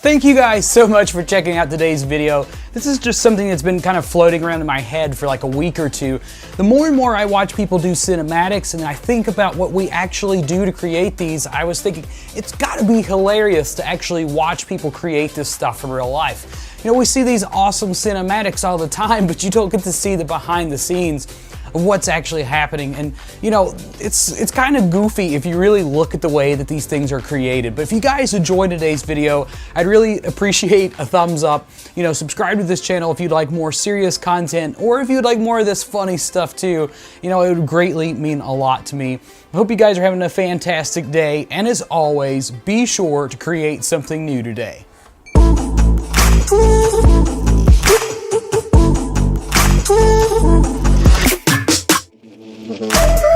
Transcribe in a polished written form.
Thank you guys so much for checking out today's video. This is just something that's been kind of floating around in my head for like a week or two. The more and more I watch people do cinematics and I think about what we actually do to create these, I was thinking it's gotta be hilarious to actually watch people create this stuff in real life. You know, we see these awesome cinematics all the time, but you don't get to see the behind the scenes of what's actually happening. And you know, it's kind of goofy if you really look at the way that these things are created. But if you guys enjoyed today's video, I'd really appreciate a thumbs up. You know, subscribe to this channel if you'd like more serious content, or if you'd like more of this funny stuff too. You know, it would greatly mean a lot to me. I hope you guys are having a fantastic day, and as always, be sure to create something new today. Thank you.